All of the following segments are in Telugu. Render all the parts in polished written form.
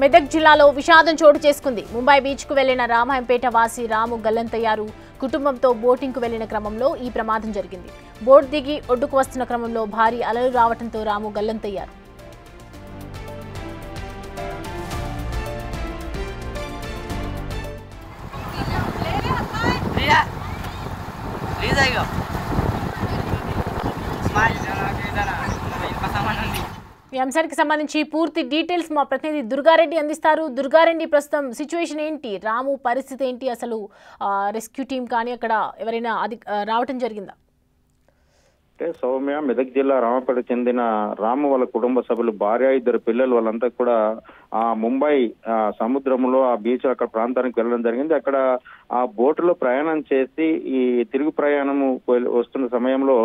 మెదక్ జిల్లాలో విషాదం చోటు చేసుకుంది. ముంబై బీచ్ కు వెళ్లిన రామాయంపేట వాసి రాము గల్లంతయ్యారు. కుటుంబంతో బోటింగ్ కు వెళ్లిన క్రమంలో ఈ ప్రమాదం జరిగింది. బోట్ దిగి ఒడ్డుకు వస్తున్న క్రమంలో భారీ అలలు రావడంతో రాము గల్లంతయ్యారు. ఈ అంశానికి సంబంధించి పూర్తి డీటెయిల్స్ మా ప్రతినిధి దుర్గారెడ్డి అందిస్తారు. దుర్గారెడ్డి, ప్రస్తుతం సిచ్యువేషన్ ఏంటి, రాము పరిస్థితి ఏంటి, అసలు రెస్క్యూ టీం కానీ అక్కడ ఎవరైనా అది రావటం జరిగిందా? అంటే సౌమ్య, మెదక్ జిల్లా రామపేటకు చెందిన రాము వాళ్ళ కుటుంబ సభ్యులు, భార్య, 2 పిల్లలు, వాళ్ళంతా కూడా ఆ ముంబై సముద్రంలో ఆ బీచ్ అక్కడ ప్రాంతానికి వెళ్ళడం జరిగింది. అక్కడ ఆ బోటులో ప్రయాణం చేసి ఈ తిరుగు ప్రయాణము వస్తున్న సమయంలో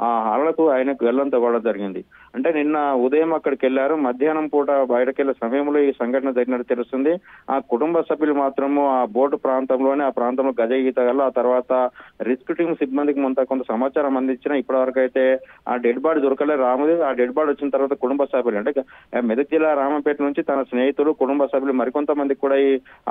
ఆ అలలకు ఆయనకు వెళ్ళంత కూడా జరిగింది. అంటే నిన్న ఉదయం అక్కడికి వెళ్లారు. మధ్యాహ్నం పూట బయటకు వెళ్లే సమయంలో ఈ సంఘటన జరిగినట్టు తెలుస్తుంది. ఆ కుటుంబ సభ్యులు మాత్రము ఆ బోటు ప్రాంతంలోనే, ఆ ప్రాంతంలో గజ ఈత గల, ఆ తర్వాత రెస్క్యూ టీం సిబ్బందికి కొంత సమాచారం అందించిన ఇప్పటి వరకు అయితే ఆ డెడ్ బాడీ దొరకలే రాముది. ఆ డెడ్ బాడీ వచ్చిన తర్వాత కుటుంబ సభ్యులు, అంటే మెదక్ జిల్లా రామంపేట నుంచి తన స్నేహితులు, కుటుంబ సభ్యులు మరికొంతమంది కూడా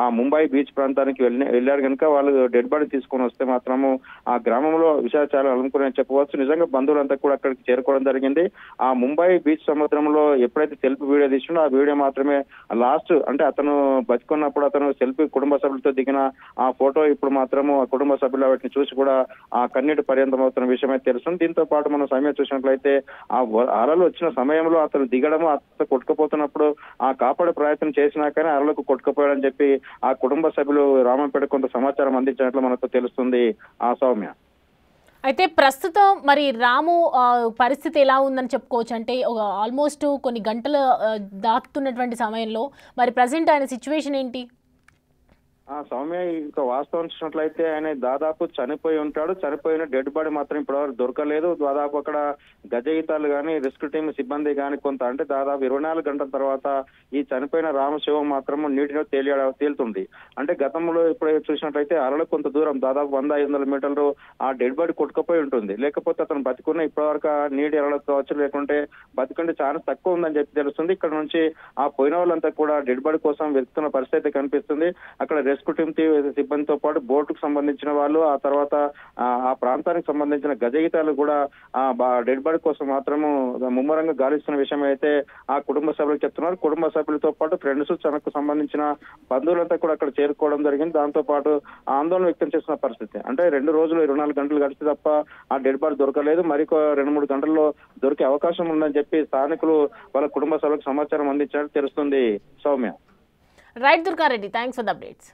ఆ ముంబై బీచ్ ప్రాంతానికి వెళ్ళారు కనుక వాళ్ళు డెడ్ బాడీ తీసుకొని వస్తే మాత్రము ఆ గ్రామంలో విషయాలు అనుకునే చెప్పవచ్చు. నిజంగా బంధువులంతా కూడా అక్కడికి చేరుకోవడం జరిగింది. ఆ ముంబై బీచ్ సముద్రంలో ఎప్పుడైతే సెల్ఫీ వీడియో తీసిండో ఆ వీడియో మాత్రమే లాస్ట్, అంటే అతను బతుకున్నప్పుడు అతను సెల్ఫీ కుటుంబ సభ్యులతో దిగిన ఆ ఫోటో ఇప్పుడు మాత్రము ఆ కుటుంబ సభ్యులు వాటిని చూసి కూడా ఆ కన్నీటి పర్యంతం అవుతున్న విషయమే తెలుస్తుంది. దీంతో పాటు మనం సమయం చూసినట్లయితే ఆ అలలు వచ్చిన సమయంలో అతను దిగడము, అతను కొట్టుకుపోతున్నప్పుడు ఆ కాపాడే ప్రయత్నం చేసినా కానీ అలలకు కొట్టుకుపోయాడని చెప్పి ఆ కుటుంబ సభ్యులు రామంపేట కొంత సమాచారం అందించినట్లు మనకు తెలుస్తుంది. ఆ సౌమ్య, అయితే ప్రస్తుతం మరి రాము పరిస్థితి ఎలా ఉందని చెప్పుకోవచ్చు? అంటే ఆల్మోస్ట్ కొన్ని గంటలు దాటుతున్నటువంటి సమయంలో మరి ప్రజెంట్ ఆయన సిచ్యువేషన్ ఏంటి? సౌమ్య, ఇంకా వాస్తవం చూసినట్లయితే ఆయన దాదాపు చనిపోయి ఉంటాడు. చనిపోయిన డెడ్ బాడీ మాత్రం ఇప్పటివరకు దొరకలేదు. దాదాపు అక్కడ గజ ఈతలు కానీ, రెస్క్యూ టీం సిబ్బంది కానీ కొంత, అంటే దాదాపు 24 గంటల తర్వాత ఈ చనిపోయిన రామశివం మాత్రం నీటిలో తేలుతుంది. అంటే గతంలో ఇప్పుడు చూసినట్లయితే అలలు కొంత దూరం, దాదాపు 100-500 మీటర్లు ఆ డెడ్ బాడీ కొట్టుకుపోయి ఉంటుంది. లేకపోతే అతను బతికున్న ఇప్పటివరకు నీటి అలలకు కావచ్చు, లేకుంటే బతికుంటే ఛాన్స్ తక్కువ ఉందని చెప్పి తెలుస్తుంది. ఇక్కడ నుంచి ఆ పోయిన వాళ్ళంతా కూడా డెడ్ బాడీ కోసం వెతుకుతున్న పరిస్థితి కనిపిస్తుంది. అక్కడ రెస్క్యూ టీం సిబ్బందితో పాటు బోటుకు సంబంధించిన వాళ్ళు, ఆ తర్వాత ఆ ప్రాంతానికి సంబంధించిన గజ ఈతలు కూడా ఆ డెడ్ బాడీ కోసం మాత్రము ముమ్మరంగా గాలిస్తున్న విషయం అయితే ఆ కుటుంబ సభ్యులు చెప్తున్నారు. కుటుంబ సభ్యులతో పాటు ఫ్రెండ్స్, తనకు సంబంధించిన బంధువులంతా కూడా అక్కడ చేరుకోవడం జరిగింది. దాంతో పాటు ఆందోళన వ్యక్తం చేసిన పరిస్థితి, అంటే 2 రోజులు 24 గంటలు గడిస్తే తప్ప ఆ డెడ్ బాడీ దొరకలేదు. మరికొ 2-3 గంటల్లో దొరికే అవకాశం ఉందని చెప్పి స్థానికులు వాళ్ళ కుటుంబ సభ్యులకు సమాచారం అందించాలని తెలుస్తుంది. Soumya. Right Durga Reddy, thanks for the updates.